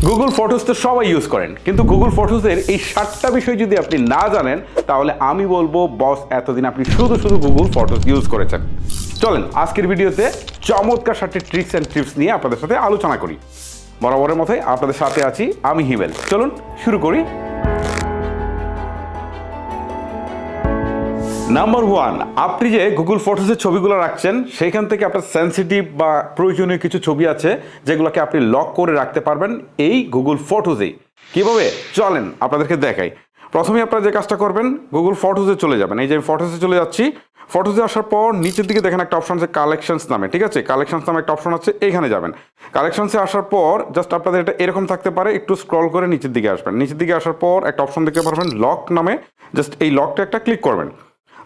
Google photos তো সবাই use করেন, কিন্তু গুগল ফটোসের এই 7টা বিষয় যদি আপনি না জানেন তাহলে আমি বলবো বস এতদিন আপনি শুধু শুধু গুগল ফটোস ইউজ করেছেন। চলেন আজকের ভিডিওতে চমৎকার 7টি ট্রিক্স অ্যান্ড টিপস নিয়ে আপনাদের সাথে আলোচনা করি। বরাবরের মতোই আপনাদের সাথে আছি আমি হিমেল। চলুন শুরু করি। নাম্বার 1, আপনি যে গুগল ফটোসের ছবিগুলো রাখছেন সেখান থেকে আপনার সেন্সিটিভ বা প্রয়োজনীয় কিছু ছবি আছে যেগুলোকে আপনি লক করে রাখতে পারবেন এই গুগল ফটোসেই। কীভাবে চলেন আপনাদেরকে দেখাই। প্রথমে আপনারা যে কাজটা করবেন, গুগল ফটোসে চলে যাবেন। এই যে আমি ফটোসে চলে যাচ্ছি, ফটোসে আসার পর নিচের দিকে দেখেন একটা অপশন আছে কালেকশনস নামে, ঠিক আছে? কালেকশনস নামে একটা অপশন আছে, এইখানে যাবেন। কালেকশনসে আসার পর জাস্ট আপনাদের এটা এরকম থাকতে পারে, একটু স্ক্রল করে নিচের দিকে আসবেন। নিচের দিকে আসার পর একটা অপশন দেখতে পারবেন লক নামে, জাস্ট এই লকটা একটা ক্লিক করবেন।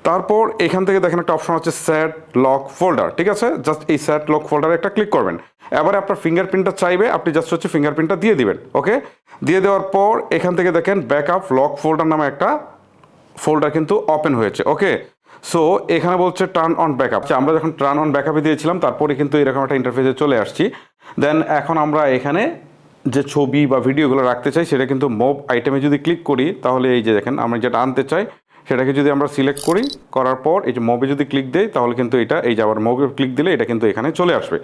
তারপর এখান থেকে দেখেন একটা অপশন আছে সেট লক ফোল্ডার, ঠিক আছে? জাস্ট এই সেট লক ফোল্ডারে একটা ক্লিক করবেন। এবারে আপনার ফিঙ্গারপ্রিন্টটা চাইবে, আপনি জাস্ট হচ্ছে ফিঙ্গারপ্রিন্টটা দিয়ে দিবেন। ওকে, দিয়ে দেওয়ার পর এখান থেকে দেখেন ব্যাকআপ লক ফোল্ডার নামে একটা ফোল্ডার কিন্তু ওপেন হয়েছে। ওকে, সো এখানে বলছে টার্ন অন ব্যাকআপ। আমরা যখন টার্ন অন ব্যাকআপে দিয়েছিলাম তারপরে কিন্তু এরকম একটা ইন্টারফেসে চলে আসছি। দেন এখন আমরা এখানে যে ছবি বা ভিডিওগুলো রাখতে চাই সেটা কিন্তু মুভ আইটেমে যদি ক্লিক করি তাহলে এই যে দেখেন আমরা যেটা আনতে চাই সেটাকে যদি আমরা সিলেক্ট করি, করার পর এই যে মুভে যদি ক্লিক দেই তাহলে কিন্তু এটা এই যে আবার মুভে ক্লিক দিলে এটা কিন্তু এখানে চলে আসবে,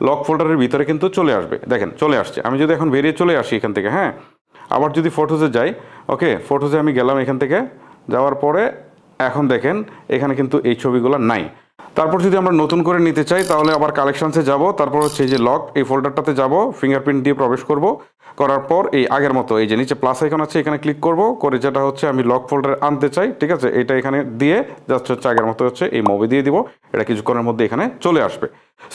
লক ফোল্ডারের ভিতরে কিন্তু চলে আসবে। দেখেন চলে আসছে। আমি যদি এখন বেরিয়ে চলে আসি এখান থেকে, হ্যাঁ, আবার যদি ফটোসে যাই, ওকে, ফটোসে আমি গেলাম, এখান থেকে যাওয়ার পরে এখন দেখেন এখানে কিন্তু এই ছবিগুলো নাই। তারপর যদি আমরা নতুন করে নিতে চাই তাহলে আবার কালেকশনসে যাব, তারপর হচ্ছে এই যে লক এই ফোল্ডারটাতে যাব, ফিঙ্গারপ্রিন্ট দিয়ে প্রবেশ করব, করার পর এই আগের মতো এই যে নিচে প্লাস আইকন আছে এখানে ক্লিক করব, করে যেটা হচ্ছে আমি লক ফোল্ডারে আনতে চাই, ঠিক আছে? এটা এখানে দিয়ে জাস্ট হচ্ছে আগের মতো হচ্ছে এই মুভি দিয়ে দিব, এটা কিছুক্ষণের মধ্যে এখানে চলে আসবে।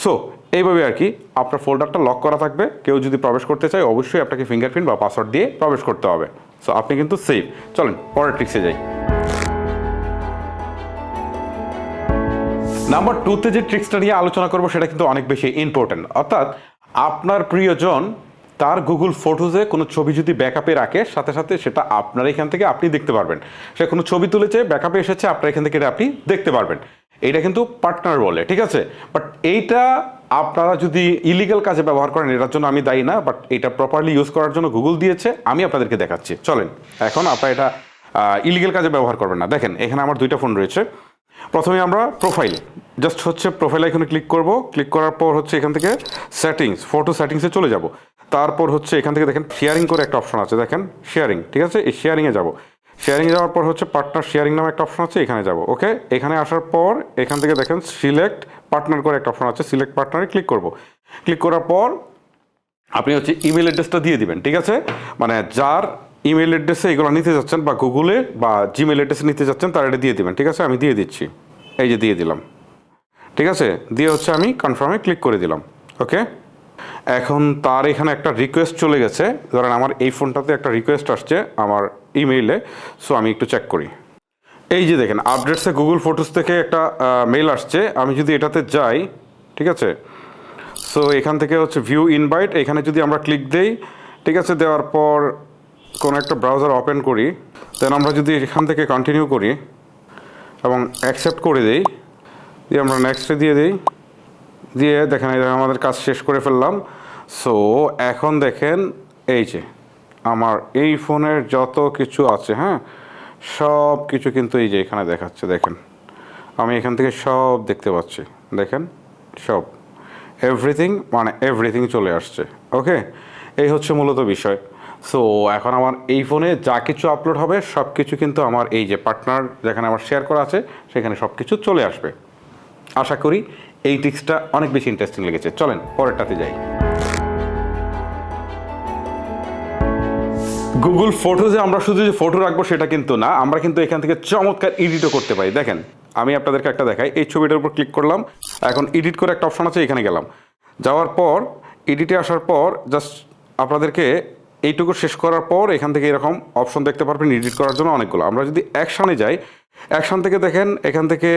সো এইভাবে আর কি আপনার ফোল্ডারটা লক করা থাকবে। কেউ যদি প্রবেশ করতে চায় অবশ্যই আপনাকে ফিঙ্গারপ্রিন্ট বা পাসওয়ার্ড দিয়ে প্রবেশ করতে হবে। সো আপনি কিন্তু সেফ। চলেন পরের ট্রিক্সে যাই। নাম্বার 2তে যে ট্রিক্সটা নিয়ে আলোচনা করবো সেটা কিন্তু অনেক বেশি ইম্পর্টেন্ট। অর্থাৎ আপনার প্রিয়জন তার গুগল ফটোসে কোনো ছবি যদি ব্যাকআপে রাখে, সাথে সাথে সেটা আপনার এখান থেকে আপনি দেখতে পারবেন। সে কোনো ছবি তুলেছে, ব্যাকআপে এসেছে, আপনার এখান থেকে এটা আপনি দেখতে পারবেন। এইটা কিন্তু পার্টনার বলে, ঠিক আছে? বাট এইটা আপনারা যদি ইলিগাল কাজে ব্যবহার করেন এটার জন্য আমি দায়ী না, বাট এটা প্রপারলি ইউজ করার জন্য গুগল দিয়েছে, আমি আপনাদেরকে দেখাচ্ছি। চলেন এখন আপনারা এটা ইলিগাল কাজে ব্যবহার করবেন না। দেখেন এখানে আমার 2টা ফোন রয়েছে। প্রথমে আমরা প্রোফাইল, জাস্ট হচ্ছে প্রোফাইল আইকনে ক্লিক করব। ক্লিক করার পর হচ্ছে এখান থেকে সেটিংস, ফটো সেটিংসে চলে যাব। তারপর হচ্ছে এখান থেকে দেখেন শেয়ারিং করে একটা অপশন আছে, দেখেন শেয়ারিং, ঠিক আছে? এই শেয়ারিংয়ে যাব। শেয়ারিংয়ে যাওয়ার পর হচ্ছে পার্টনার শেয়ারিং নামে একটা অপশন আছে, এখানে যাব। ওকে, এখানে আসার পর এখান থেকে দেখেন সিলেক্ট পার্টনার করে একটা অপশন আছে, সিলেক্ট পার্টনারে ক্লিক করব। ক্লিক করার পর আপনি হচ্ছে ইমেল অ্যাড্রেসটা দিয়ে দিবেন, ঠিক আছে? মানে যার ইমেল অ্যাড্রেসে এগুলো নিতে যাচ্ছেন বা গুগলে বা জিমেল অ্যাড্রেসে নিতে যাচ্ছেন তার এটা দিয়ে দিবেন, ঠিক আছে? আমি দিয়ে দিচ্ছি, এই যে দিয়ে দিলাম, ঠিক আছে? দিয়ে হচ্ছে আমি কনফার্মে ক্লিক করে দিলাম। ওকে, এখন তার এখানে একটা রিকোয়েস্ট চলে গেছে। ধরেন আমার এই ফোনটাতে একটা রিকোয়েস্ট আসছে আমার ইমেইলে, সো আমি একটু চেক করি। এই যে দেখেন আপডেটসে গুগল ফটোস থেকে একটা মেল আসছে। আমি যদি এটাতে যাই, ঠিক আছে? সো এখান থেকে হচ্ছে ভিউ ইনভাইট, এখানে যদি আমরা ক্লিক দেই, ঠিক আছে? দেওয়ার পর কোনো একটা ব্রাউজার ওপেন করি, দেন আমরা যদি এখান থেকে কন্টিনিউ করি এবং অ্যাকসেপ্ট করে দিই, দিয়ে আমরা নেক্সটে দিয়ে দিই, দিয়ে দেখেন আমাদের কাজ শেষ করে ফেললাম। সো এখন দেখেন এই যে আমার এই ফোনের যত কিছু আছে, হ্যাঁ, সব কিছু কিন্তু এই যে এখানে দেখাচ্ছে। দেখেন আমি এখান থেকে সব দেখতে পাচ্ছি, দেখেন সব এভরিথিং, মানে এভরিথিং চলে আসছে। ওকে, এই হচ্ছে মূলত বিষয়। সো এখন আমার এই ফোনে যা কিছু আপলোড হবে সব কিছু কিন্তু আমার এই যে পার্টনার যেখানে আমার শেয়ার করা আছে সেখানে সব কিছু চলে আসবে। আশা করি এই ট্রিক্সটা অনেক বেশি ইন্টারেস্টিং লেগেছে। চলেন পরেরটাতে যাই। গুগল ফটোজে আমরা শুধু যে ফটো রাখবো সেটা কিন্তু না, আমরা কিন্তু এখান থেকে চমৎকার এডিটও করতে পারি। দেখেন আমি আপনাদেরকে একটা দেখাই। এই ছবিটার উপর ক্লিক করলাম, এখন এডিট করে একটা অপশন আছে, এখানে গেলাম। যাওয়ার পর এডিটে আসার পর জাস্ট আপনাদেরকে এইটুকু শেষ করার পর এখান থেকে এরকম অপশন দেখতে পারবেন এডিট করার জন্য অনেকগুলো। আমরা যদি অ্যাকশানে যাই, অ্যাকশান থেকে দেখেন এখান থেকে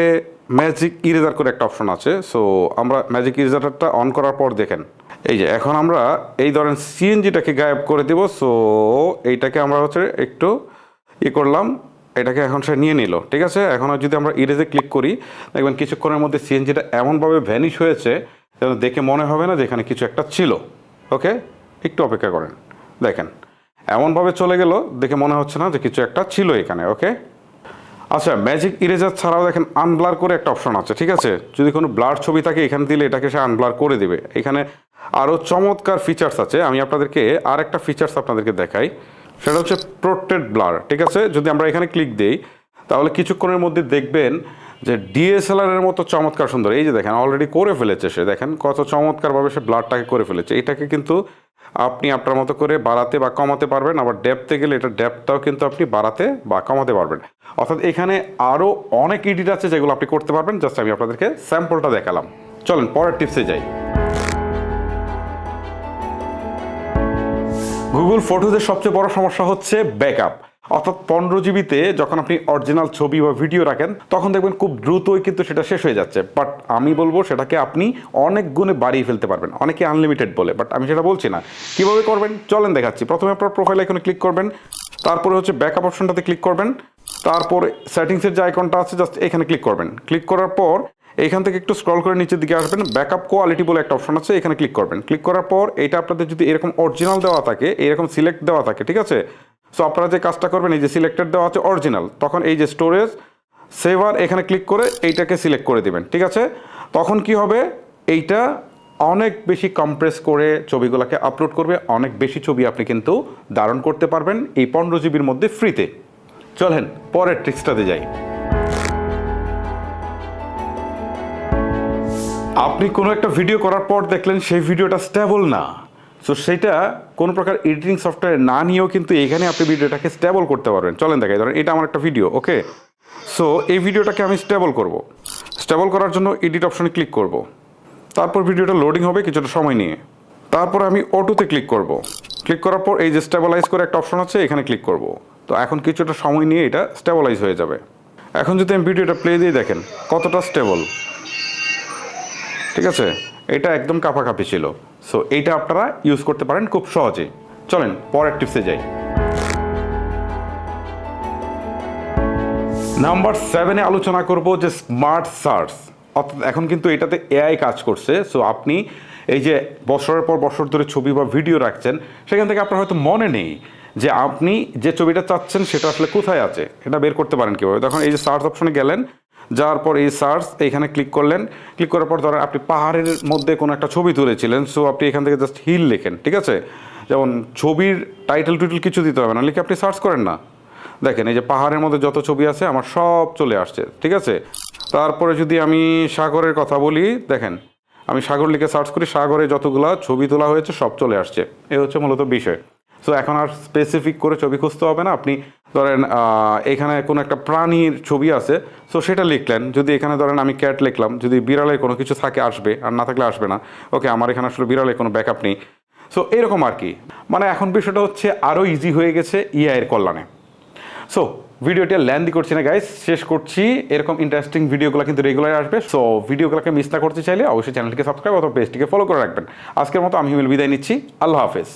ম্যাজিক ইরেজার করে একটা অপশন আছে। সো আমরা ম্যাজিক ইরেজারটা অন করার পর দেখেন এই যে এখন আমরা এই ধরেন সিএনজিটাকে গায়েব করে দেব। সো এইটাকে আমরা হচ্ছে একটু করলাম, এটাকে এখন সে নিয়ে নিল, ঠিক আছে? এখন যদি আমরা ইরেজে ক্লিক করি দেখবেন কিছুক্ষণের মধ্যে সিএনজিটা এমনভাবে ভ্যানিশ হয়েছে যেন দেখে মনে হবে না যে এখানে কিছু একটা ছিল। ওকে, একটু অপেক্ষা করেন, দেখেন এমনভাবে চলে গেল, দেখে মনে হচ্ছে না যে কিছু একটা ছিল এখানে। ওকে, আচ্ছা ম্যাজিক ইরেজার ছাড়াও দেখেন আনব্লার করে একটা অপশন আছে, ঠিক আছে? যদি কোনো ব্লার ছবি থাকে এখানে দিলে এটাকে সে আনব্লার করে দেবে। এখানে আরও চমৎকার ফিচার্স আছে, আমি আপনাদেরকে আর একটা ফিচার্স আপনাদেরকে দেখাই, সেটা হচ্ছে প্রোটেক্ট ব্লার, ঠিক আছে? যদি আমরা এখানে ক্লিক দিই তাহলে কিছুক্ষণের মধ্যে দেখবেন যে ডিএসএলআর এর মতো চমৎকার সুন্দর, এই যে দেখেন অলরেডি করে ফেলেছে সে, দেখেন কত চমৎকারভাবে সে ব্লারটাকে করে ফেলেছে। এটাকে কিন্তু আপনি আপনার মতো করে বাড়াতে বা কমাতে পারবেন, আবার ডেপথে গেলে এটা ডেপথটাও কিন্তু আপনি বাড়াতে বা কমাতে পারবেন। অর্থাৎ এখানে আরও অনেক এডিট আছে যেগুলো আপনি করতে পারবেন, জাস্ট আমি আপনাদেরকে স্যাম্পলটা দেখালাম। চলেন পরের টিপসে যাই। গুগল ফটোজের সবচেয়ে বড় সমস্যা হচ্ছে ব্যাকআপ। অর্থাৎ 15 জিবিতে যখন আপনি অরিজিনাল ছবি বা ভিডিও রাখেন তখন দেখবেন খুব দ্রুতই কিন্তু সেটা শেষ হয়ে যাচ্ছে। বাট আমি বলবো সেটাকে আপনি অনেক গুণে বাড়িয়ে ফেলতে পারবেন, অনেকে আনলিমিটেড বলে, বাট আমি সেটা বলছি না। কীভাবে করবেন চলেন দেখাচ্ছি। প্রথমে আপনার প্রোফাইল আইকনে ক্লিক করবেন, তারপরে হচ্ছে ব্যাকআপ অপশনটাতে ক্লিক করবেন, তারপর সেটিংসের যে আইকনটা আছে জাস্ট এখানে ক্লিক করবেন। ক্লিক করার পর এইখান থেকে একটু স্ক্রল করে নিচের দিকে আসবেন, ব্যাকআপ কোয়ালিটি বলে একটা অপশন আছে, এখানে ক্লিক করবেন। ক্লিক করার পর এটা আপনাদের যদি এরকম অরিজিনাল দেওয়া থাকে, এরকম সিলেক্ট দেওয়া থাকে, ঠিক আছে? সো আপনারা যে কাজটা করবেন, এই যে সিলেক্টেড দেওয়া আছে অরিজিনাল, তখন এই যে স্টোরেজ সেভার এখানে ক্লিক করে এইটাকে সিলেক্ট করে দিবেন, ঠিক আছে? তখন কি হবে, এইটা অনেক বেশি কম্প্রেস করে ছবিগুলোকে আপলোড করবে, অনেক বেশি ছবি আপনি কিন্তু ধারণ করতে পারবেন এই 15 জিবির মধ্যে ফ্রিতে। চলেন পরের ট্রিক্সটাতে যাই। আপনি কোনো একটা ভিডিও করার পর দেখলেন সেই ভিডিওটা স্টেবল না, সো সেটা কোনো প্রকার এডিটিং সফটওয়্যার না নিয়েও কিন্তু এখানে আপনি ভিডিওটাকে স্টেবল করতে পারবেন। চলেন দেখাই, ধরেন এটা আমার একটা ভিডিও, ওকে? সো এই ভিডিওটাকে আমি স্টেবল করব। স্টেবল করার জন্য এডিট অপশনে ক্লিক করব, তারপর ভিডিওটা লোডিং হবে কিছুটা সময় নিয়ে, তারপর আমি অটোতে ক্লিক করব। ক্লিক করার পর এই যে স্টেবলাইজ করে একটা অপশন আছে, এখানে ক্লিক করব। তো এখন কিছুটা সময় নিয়ে এটা স্টেবলাইজ হয়ে যাবে। এখন যদি আমি ভিডিওটা প্লে দিয়ে দেখেন কতটা স্টেবল, ঠিক আছে? এটা একদম কাঁপাকাঁপি ছিল। সো এইটা আপনারা ইউজ করতে পারেন খুব সহজেই। চলেন পরের টিপসে যাই। নাম্বার 7-এ আলোচনা করব যে স্মার্ট সার্চ। অর্থাৎ এখন কিন্তু এটাতে এআই কাজ করছে। সো আপনি এই যে বছরের পর বছর ধরে ছবি বা ভিডিও রাখছেন, সেখান থেকে আপনার হয়তো মনে নেই যে আপনি যে ছবিটা চাচ্ছেন সেটা আসলে কোথায় আছে, এটা বের করতে পারেন কীভাবে। তখন এই যে সার্চ অপশনে গেলেন, যাওয়ার পর এই সার্চ এইখানে ক্লিক করলেন। ক্লিক করার পর ধরেন আপনি পাহাড়ের মধ্যে কোনো একটা ছবি তুলেছিলেন, সো আপনি এখান থেকে জাস্ট হিল লেখেন, ঠিক আছে? যেমন ছবির টাইটেল টুইটেল কিছু দিতে হবে না, লিখে আপনি সার্চ করেন না, দেখেন এই যে পাহাড়ের মধ্যে যত ছবি আছে আমার সব চলে আসছে, ঠিক আছে? তারপরে যদি আমি সাগরের কথা বলি, দেখেন আমি সাগর লিখে সার্চ করি, সাগরে যতগুলা ছবি তোলা হয়েছে সব চলে আসছে। এই হচ্ছে মূলত বিষয়। সো এখন আর স্পেসিফিক করে ছবি খুঁজতে হবে না। আপনি ধরেন এখানে কোনো একটা প্রাণীর ছবি আছে, সো সেটা লিখলেন। যদি এখানে ধরেন আমি ক্যাট লিখলাম, যদি বিড়ালের কোনো কিছু থাকে আসবে, আর না থাকলে আসবে না। ওকে, আমার এখানে আসলে বিড়ালের কোনো ব্যাকআপ নেই। সো এরকম আর কি, মানে এখন বিষয়টা হচ্ছে আরও ইজি হয়ে গেছে এআই এর কল্যাণে। সো ভিডিওটা লেন্দি করছি না গাইস, শেষ করছি। এরকম ইন্টারেস্টিং ভিডিওগুলো কিন্তু রেগুলার আসবে। সো ভিডিওগুলোকে মিস না করতে চাইলে অবশ্যই চ্যানেলটিকে সাবস্ক্রাইব অথবা পেজটিকে ফলো করে রাখবেন। আজকের মতো আমি বিদায় নিচ্ছি। আল্লাহ হাফেজ।